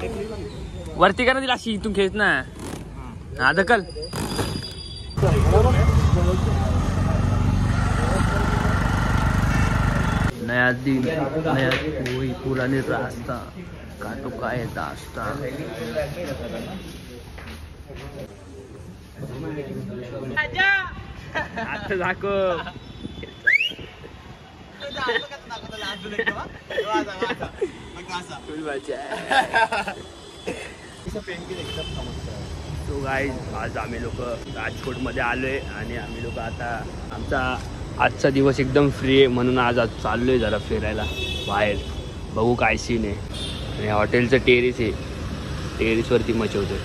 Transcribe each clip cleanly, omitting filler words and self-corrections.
वरती करा तिला अशी इथून खेच ना. हा दखल नया दिन नया कोई पुराने रास्ता काटो काय दास्ता. आता दाखव तो गाईज आज आम्ही लोक राजकोट मध्ये आलोय आणि आम्ही लोक आता आमचा आजचा दिवस एकदम फ्री आहे म्हणून आज चाललोय जरा फिरायला बाहेर. बघू काय सीन आहे. आणि हॉटेलचं टेरिस आहे. टेरिसवरती मचवतोय.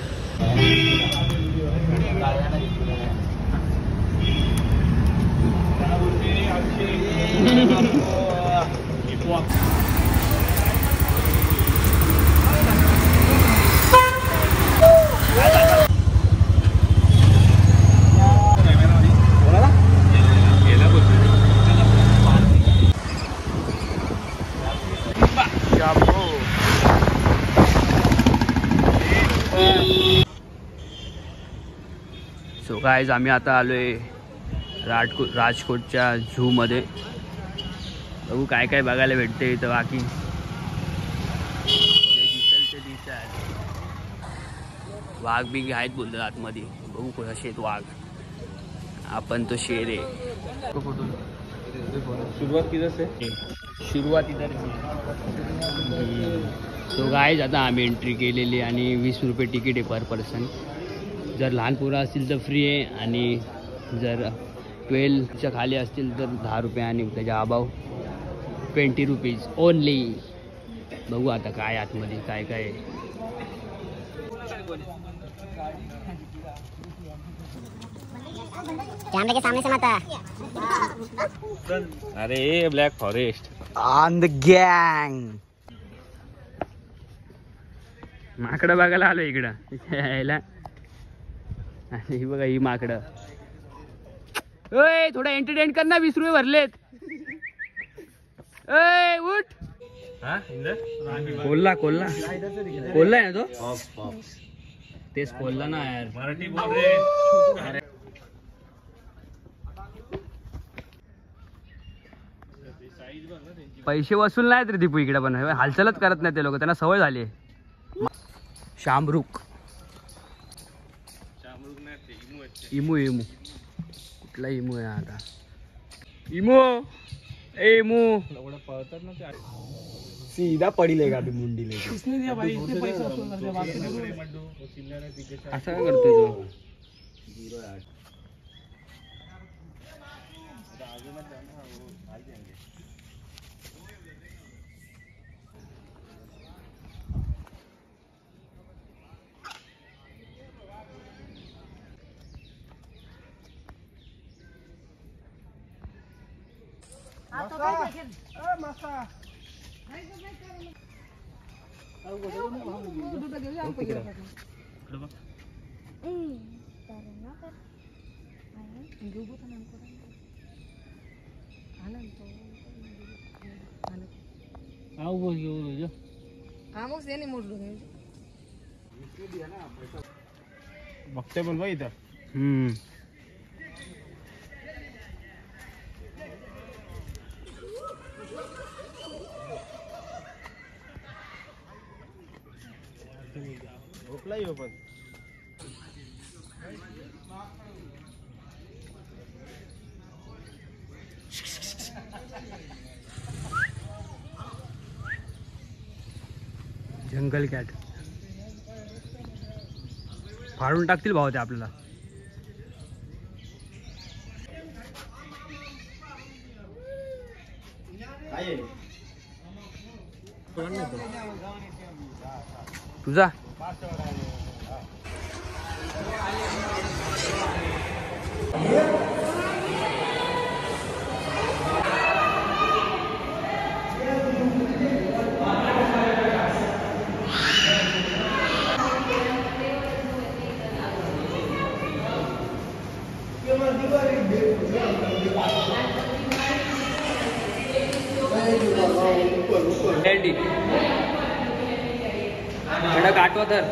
सो गाईज आम्ही आता आलोय राजकोटच्या झू मध्ये. बघू काय काय बघायला भेटते इथं. बाकी ते दिसत वाघ बिग आहेत बोलतात आतमध्ये. बघू कसे आहेत वाघ. आपण तो शेर आहे. सुरुवात इधर. सो गाईज आता आम्ही एंट्री केलेली आणि 20 रुपये तिकीट आहे पर पर्सन. जर लहान पोरं असतील तर फ्री आहे आणि जर 12च्या खाली असतील तर 10 रुपये आणि त्याच्या अबाव 20 रुपीज ओनली. बघू आता काय आतमध्ये काय काय आहे. कैमरे के सामने से मत आ. अरे ब्लॅक फॉरेस्ट ऑन द गँग. माकडं बघायला आलो इकडं यायला. आणि बघा ही माकडं. ओय थोडा एंटरटेन कर ना. 20 रुपये भरलेत. ओय उठ. कोल्हा कोल्हा कोल्हा आहे ना तो. तेच कोल्हा ना यार. मराठी बोल रे. पैसे वसूल नाही रे दीपू इकडे. पण हालचालच करत नाही ते लोक. त्यांना सवय झाली. शामरुख इमू इमू कुठला इमू आहे आता. इमू ए इमू पळतात ना. सीधा पडीले का मुंडीले. असं काय करतोय तो. बघते पण बाई इथं. झोपला येऊ पण. जंगल कॅट फाडून टाकतील भाऊ ते आपल्याला. तुझा खडक आठवा तर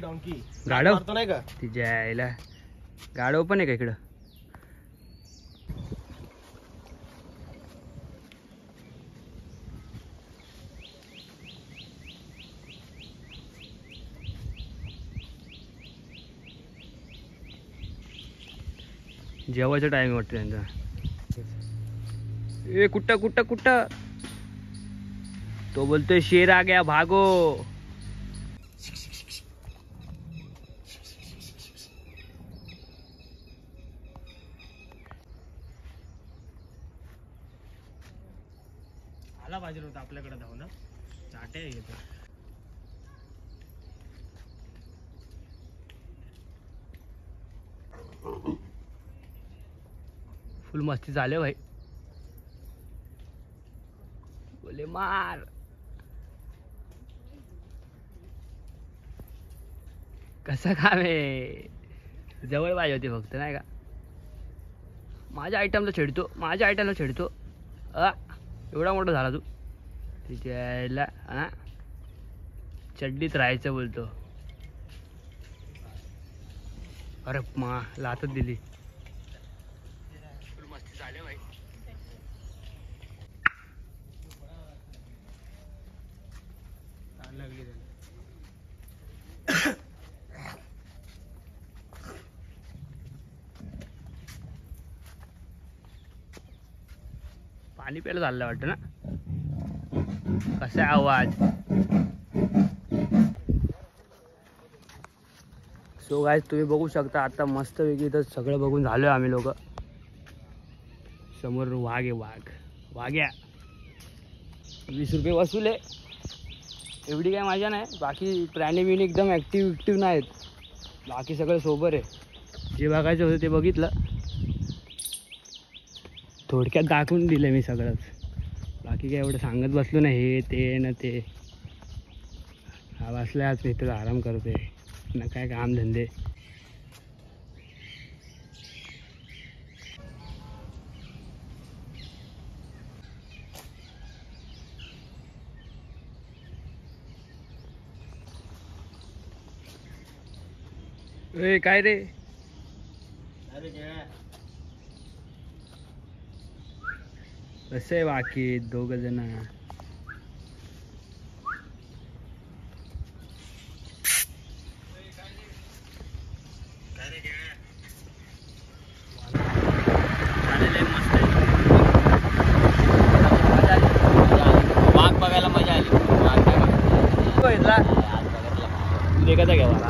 डॉंकी गाढव मारतो नाही का तिच्या यायला गाढव पण आहे का इकडं? जेवायचा टाइम वाटतं त्यांचा. ए कुठं कुठं कुठं तो बोलतोय शेर आ गया भागो. आला पाहिजे होता आपल्याकडे धाव ना चाटे येतो. फुल मस्ती झाले भाई. बोले मार. कसं काम आहे जवळ पाहिजे होते फक्त नाही का. माझ्या आयटमला छेडतो माझ्या आयटमला छेडतो. एवढा मोठा झाला तू तिच्या हा चड्डीत राहायचं बोलतो. अरे मा लातच दिली. फुल मस्ती झाले भाई. लागली पाणी प्यायला चाललं वाटतं ना. कसा आहे आवाज. सो गाईज तुम्ही बघू शकता आता मस्त वेगळी तर सगळं बघून झालोय आम्ही लोक. समोर वाघ आहे वाघ्या 20 रुपये वसूल आहे. एवढी काय मजा नाही. बाकी प्राणी बिणी एकदम ॲक्टिव्ह नाहीत. बाकी सगळं सोबर आहे. जे बघायचं होतं ते बघितलं. थोडक्यात दाखवून दिलं मी सगळंच. बाकी काय एवढं सांगत बसलो ना हे ते ना ते. हा बसला आज मित्र आराम करतोय ना काय काम धंदे. ए काय रे कसं आहे बाकी दोघ जण. वाघ बघायला मजा आली. वाघ बघितला देखा घ्यावा.